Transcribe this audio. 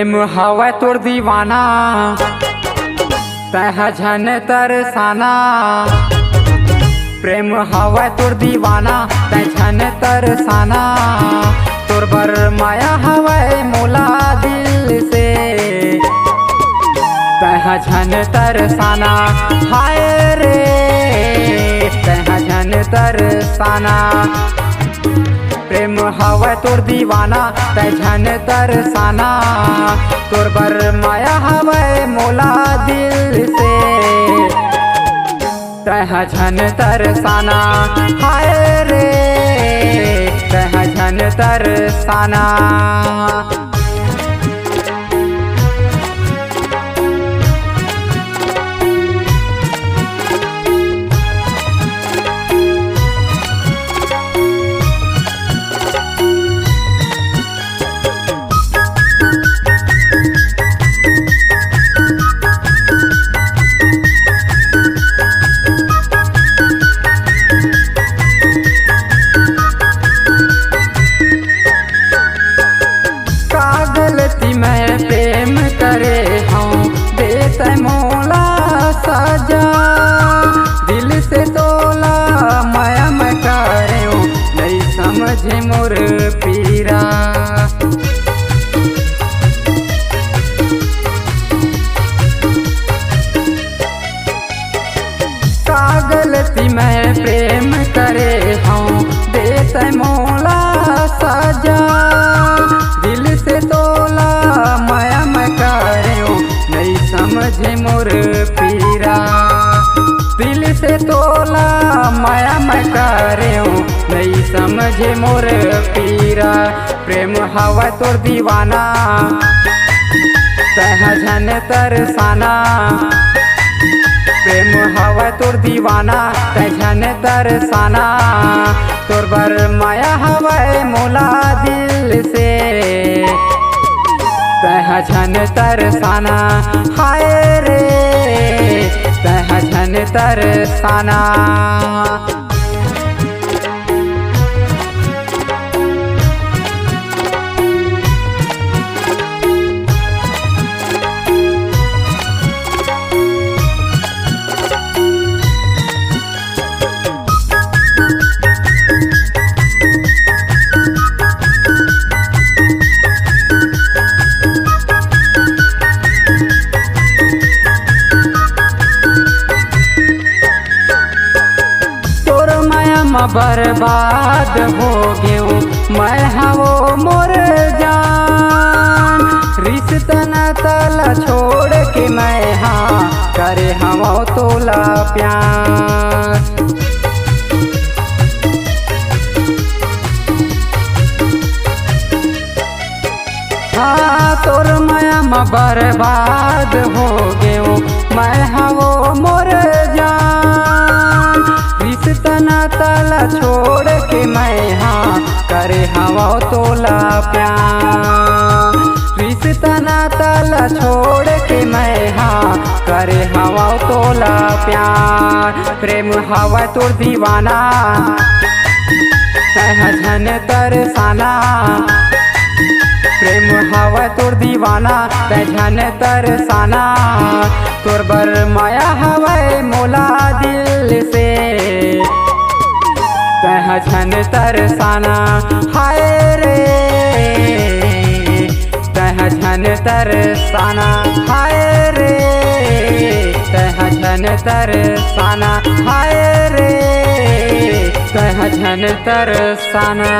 प्रेम हवा तोर दीवाना तह झन तरसाना। प्रेम हवा तोर दीवाना तह झन तरसाना। तोर बर माया हवा मोला दिल से तह झन तरसाना। हाय रे तह झन तरसाना। प्रेम हवा तोर दीवाना तै झन तरसाना। तोर बर माया हवा मोला दिल से तह झन तरसाना। हाय रे तह झन तरसाना। मैं प्रेम करे हूँ देते मोला सजा। दिल से तोला माया मैं करे हूँ नहीं समझे मोर पीरा। का गलती मैं प्रेम करे हूँ देते मोला सजा। दिल से तोला माया मैं करे हूँ नहीं समझे मोर पीरा। दिल से तोला माया मैं करे हूँ नहीं समझे मोर पीरा। प्रेम हवा तोर दीवाना तह झन तरसाना। प्रेम हवा तोर दीवाना तह झन तरसाना। तोर बर माया हवा मोला दिल से तह झन तरसाना। हाय रे तह झन तरसाना। बर्बाद हो गयो मैं हवो मोर जान। रिश्ता नाता छोड़ के मैं हाँ करे हवो तोला प्यार। हाँ तोर माया में बर्बाद हो गयो मैं हवो मोर जान। रिश्ता नाता छोड़ के मैं हाँ करे हवा तोला प्यार। रिश्ता नाता छोड़ के मैं हाँ करे हवा तोला प्यार। प्रेम हवा तोर दीवाना तह झन तरसाना। प्रेम हवा तोर दीवाना तह झन तरसाना। तोर बर माया हवा मोला दिल से तह झन तरसाना। हाय रे तह झन तरसाना। हाय रे तह झन तरसाना। हाय रे तह झन तरसाना।